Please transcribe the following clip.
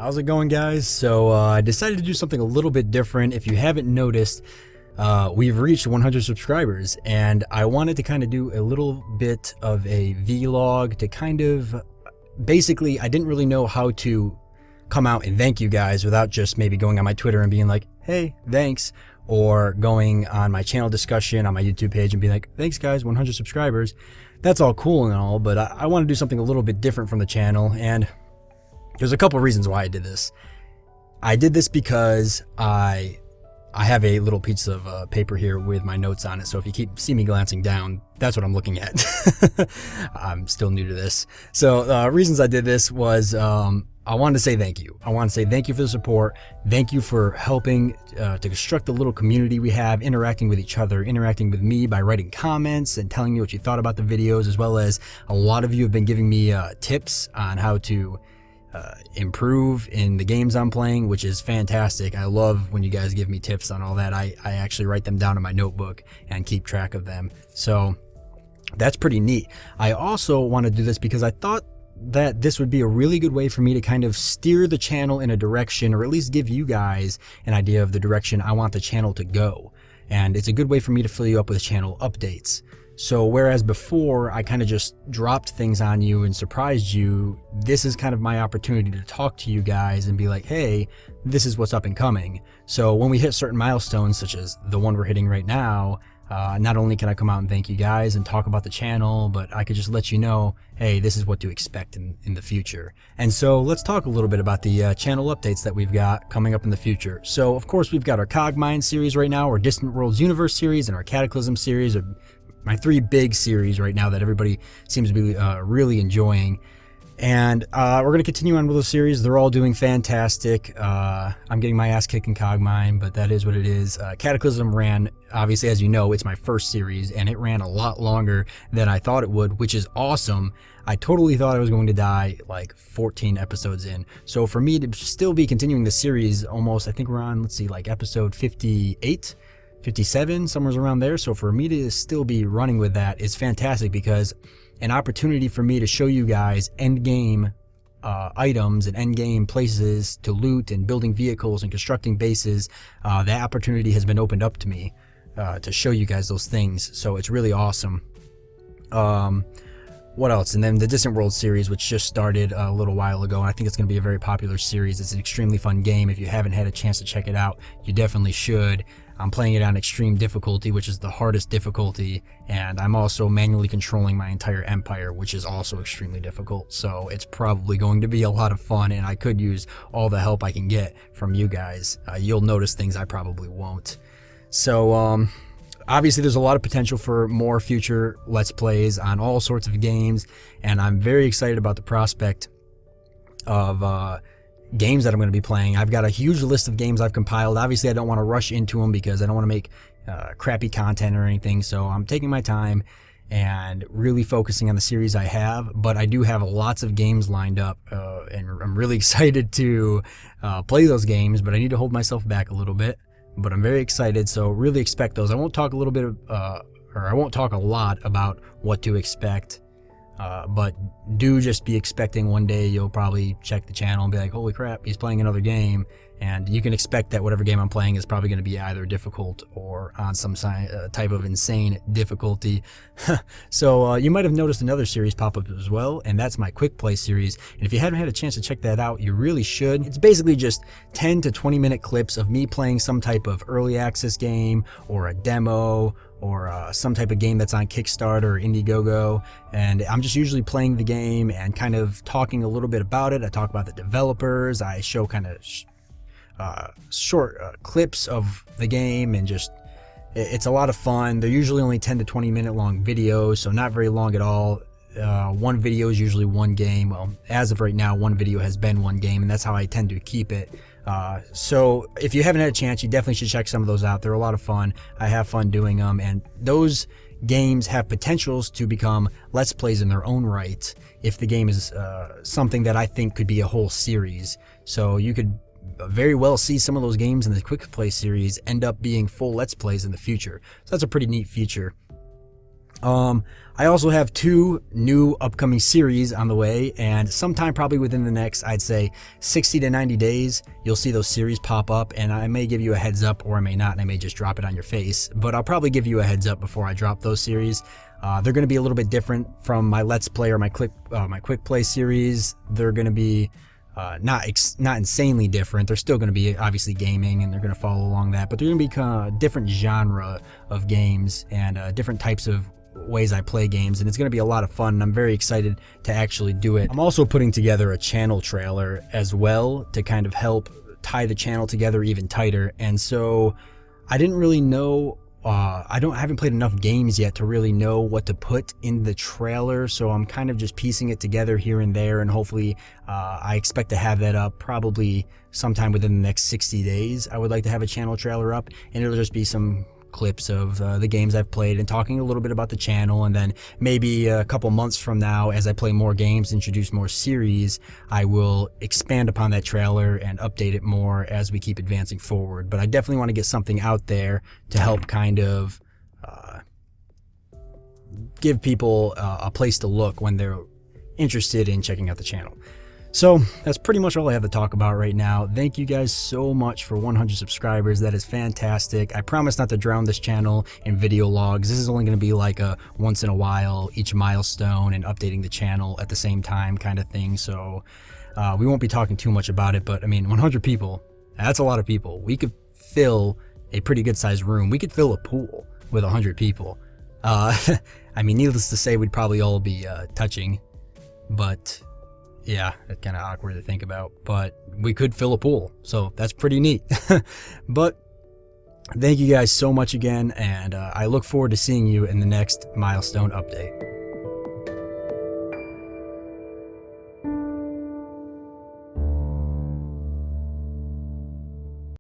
How's it going, guys? So I decided to do something a little bit different. If you haven't noticed, we've reached 100 subscribers, and I wanted to kind of do a little bit of a vlog to kind of, basically, I didn't really know how to come out and thank you guys without just maybe going on my Twitter and being like, hey, thanks, or going on my channel discussion on my YouTube page and be like, thanks guys, 100 subscribers. That's all cool and all, but I want to do something a little bit different from the channel, and there's a couple reasons why I did this. I did this because I have a little piece of paper here with my notes on it, so if you see me glancing down, that's what I'm looking at. I'm still new to this. So reasons I did this was I wanted to say thank you. I want to say thank you for the support. Thank you for helping to construct the little community we have, interacting with each other, interacting with me by writing comments and telling me what you thought about the videos, as well as a lot of you have been giving me tips on how to improve in the games I'm playing, which is fantastic. I love when you guys give me tips on all that. I actually write them down in my notebook and keep track of them. So that's pretty neat. I also want to do this because I thought that this would be a really good way for me to kind of steer the channel in a direction, or at least give you guys an idea of the direction I want the channel to go. And it's a good way for me to fill you up with channel updates. So whereas before I kind of just dropped things on you and surprised you, this is kind of my opportunity to talk to you guys and be like, hey, this is what's up and coming. So when we hit certain milestones, such as the one we're hitting right now, not only can I come out and thank you guys and talk about the channel, but I could just let you know, hey, this is what to expect in the future. And so let's talk a little bit about the channel updates that we've got coming up in the future. So of course we've got our Cogmind series right now, our Distant Worlds Universe series, and our Cataclysm series, or my three big series right now that everybody seems to be really enjoying. And we're going to continue on with those series. They're all doing fantastic. I'm getting my ass kicked in Cogmind, but that is what it is. Cataclysm ran, obviously, as you know, it's my first series, and it ran a lot longer than I thought it would, which is awesome. I totally thought I was going to die like 14 episodes in. So for me to still be continuing the series almost, I think we're on, let's see, like episode 58, 57, somewhere around there. So for me to still be running with that is fantastic, because an opportunity for me to show you guys end game items and end game places to loot and building vehicles and constructing bases. That opportunity has been opened up to me to show you guys those things. So it's really awesome. What else? And then the Distant World series, which just started a little while ago, and I think it's going to be a very popular series. It's an extremely fun game. If you haven't had a chance to check it out, you definitely should. I'm playing it on extreme difficulty, which is the hardest difficulty, and I'm also manually controlling my entire empire, which is also extremely difficult. So it's probably going to be a lot of fun, and I could use all the help I can get from you guys. You'll notice things I probably won't. So obviously there's a lot of potential for more future Let's Plays on all sorts of games, and I'm very excited about the prospect of games that I'm going to be playing. I've got a huge list of games I've compiled. Obviously I don't want to rush into them because I don't want to make crappy content or anything, so I'm taking my time and really focusing on the series I have. But I do have lots of games lined up, and I'm really excited to play those games, but I need to hold myself back a little bit. But I'm very excited, so really expect those. I won't talk a little bit or I won't talk a lot about what to expect, but do just be expecting one day you'll probably check the channel and be like, holy crap, he's playing another game. And you can expect that whatever game I'm playing is probably going to be either difficult or on some type of insane difficulty. So you might have noticed another series pop up as well, and that's my Quick Play series. And if you haven't had a chance to check that out, you really should. It's basically just 10 to 20 minute clips of me playing some type of early access game or a demo, or some type of game that's on Kickstarter or Indiegogo, and I'm just usually playing the game and kind of talking a little bit about it. I talk about the developers, I show kind of short clips of the game, and just it's a lot of fun. They're usually only 10 to 20 minute long videos, so not very long at all. One video is usually one game. Well, as of right now, one video has been one game, and that's how I tend to keep it. So if you haven't had a chance, you definitely should check some of those out. They're a lot of fun. I have fun doing them, and those games have potentials to become Let's Plays in their own right if the game is something that I think could be a whole series. So you could very well see some of those games in the Quick Play series end up being full Let's Plays in the future. So that's a pretty neat feature. I also have 2 new upcoming series on the way, and sometime probably within the next, I'd say 60 to 90 days, you'll see those series pop up, and I may give you a heads up, or I may not, and I may just drop it on your face, but I'll probably give you a heads up before I drop those series. They're going to be a little bit different from my Let's Play or my quick play series. They're going to be not insanely different. They're still going to be obviously gaming, and they're going to follow along that, but they're going to be kind of different genre of games and different types of ways I play games, and it's going to be a lot of fun, and I'm very excited to actually do it. I'm also putting together a channel trailer as well to kind of help tie the channel together even tighter. And so I didn't really know, I haven't played enough games yet to really know what to put in the trailer, so I'm kind of just piecing it together here and there, and hopefully I expect to have that up probably sometime within the next 60 days. I would like to have a channel trailer up, and it'll just be some clips of the games I've played and talking a little bit about the channel, and then maybe a couple months from now, as I play more games, introduce more series, I will expand upon that trailer and update it more as we keep advancing forward. But I definitely want to get something out there to help kind of give people a place to look when they're interested in checking out the channel. So that's pretty much all I have to talk about right now. Thank you guys so much for 100 subscribers. That is fantastic. I promise not to drown this channel in video logs. This is only going to be like a once in a while, each milestone and updating the channel at the same time kind of thing. So we won't be talking too much about it, but I mean, 100 people, that's a lot of people. We could fill a pretty good sized room. We could fill a pool with 100 people. I mean, needless to say, we'd probably all be touching, but yeah, it's kind of awkward to think about, but we could fill a pool, so that's pretty neat. But thank you guys so much again, and I look forward to seeing you in the next milestone update.